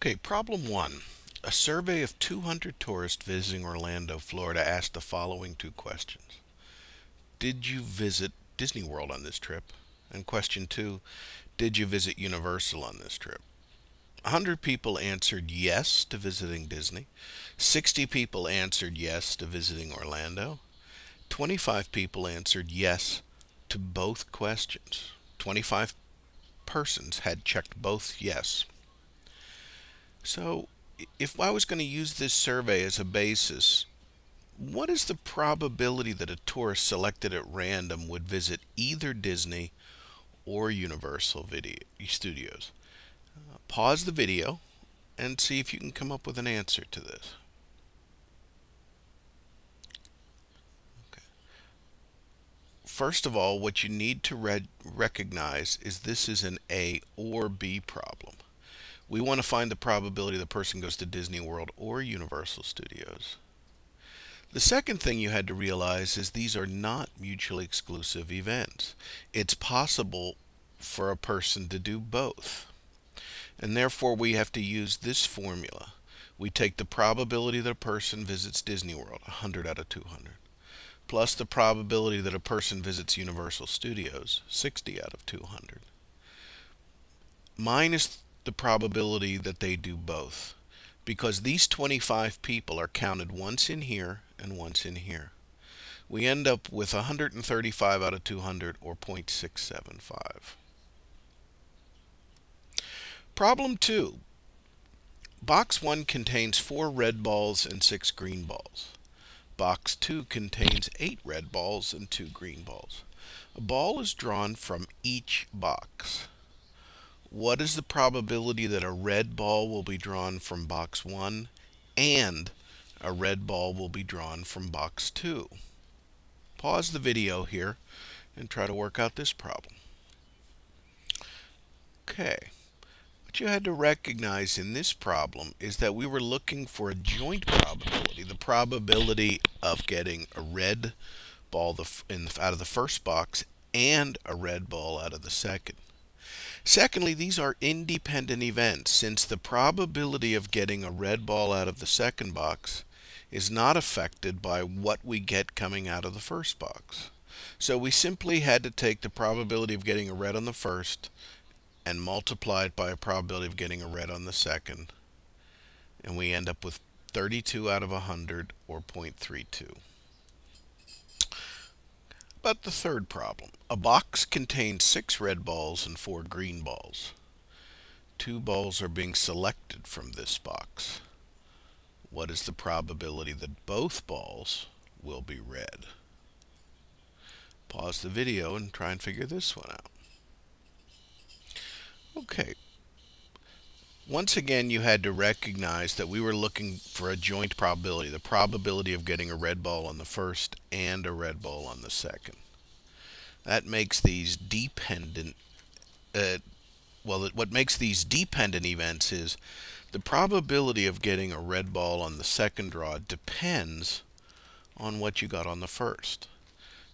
Okay, problem one. A survey of 200 tourists visiting Orlando, Florida asked the following two questions. Did you visit Disney World on this trip? And question two, did you visit Universal on this trip? 100 people answered yes to visiting Disney. 60 people answered yes to visiting Orlando. 25 people answered yes to both questions. 25 persons had checked both yes. So, if I was going to use this survey as a basis, what is the probability that a tourist selected at random would visit either Disney or Universal Video Studios? Pause the video and see if you can come up with an answer to this. Okay. First of all, what you need to recognize is this is an A or B problem. We want to find the probability the person goes to Disney World or Universal Studios. The second thing you had to realize is these are not mutually exclusive events. It's possible for a person to do both. And therefore we have to use this formula. We take the probability that a person visits Disney World, 100 out of 200, plus the probability that a person visits Universal Studios, 60 out of 200, minus the probability that they do both. Because these 25 people are counted once in here and once in here. We end up with 135 out of 200, or 0.675. Problem 2. Box 1 contains 4 red balls and 6 green balls. Box 2 contains 8 red balls and 2 green balls. A ball is drawn from each box. What is the probability that a red ball will be drawn from box 1 and a red ball will be drawn from box 2? Pause the video here and try to work out this problem. Okay. What you had to recognize in this problem is that we were looking for a joint probability, the probability of getting a red ball out of the first box and a red ball out of the second. Secondly, these are independent events, since the probability of getting a red ball out of the second box is not affected by what we get coming out of the first box. So we simply had to take the probability of getting a red on the first and multiply it by a probability of getting a red on the second, and we end up with 32 out of 100, or 0.32. But the third problem. A box contains 6 red balls and 4 green balls. 2 balls are being selected from this box. What is the probability that both balls will be red? Pause the video and try and figure this one out. Okay. Once again, you had to recognize that we were looking for a joint probability, the probability of getting a red ball on the first and a red ball on the second. That makes these dependent, what makes these dependent events is the probability of getting a red ball on the second draw depends on what you got on the first.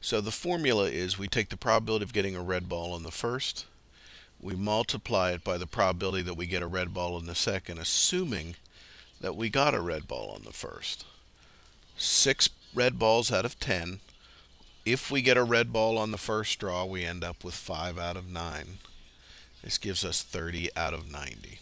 So the formula is we take the probability of getting a red ball on the first, we multiply it by the probability that we get a red ball on the second, assuming that we got a red ball on the first. 6 red balls out of 10. If we get a red ball on the first draw, we end up with 5 out of 9. This gives us 30 out of 90.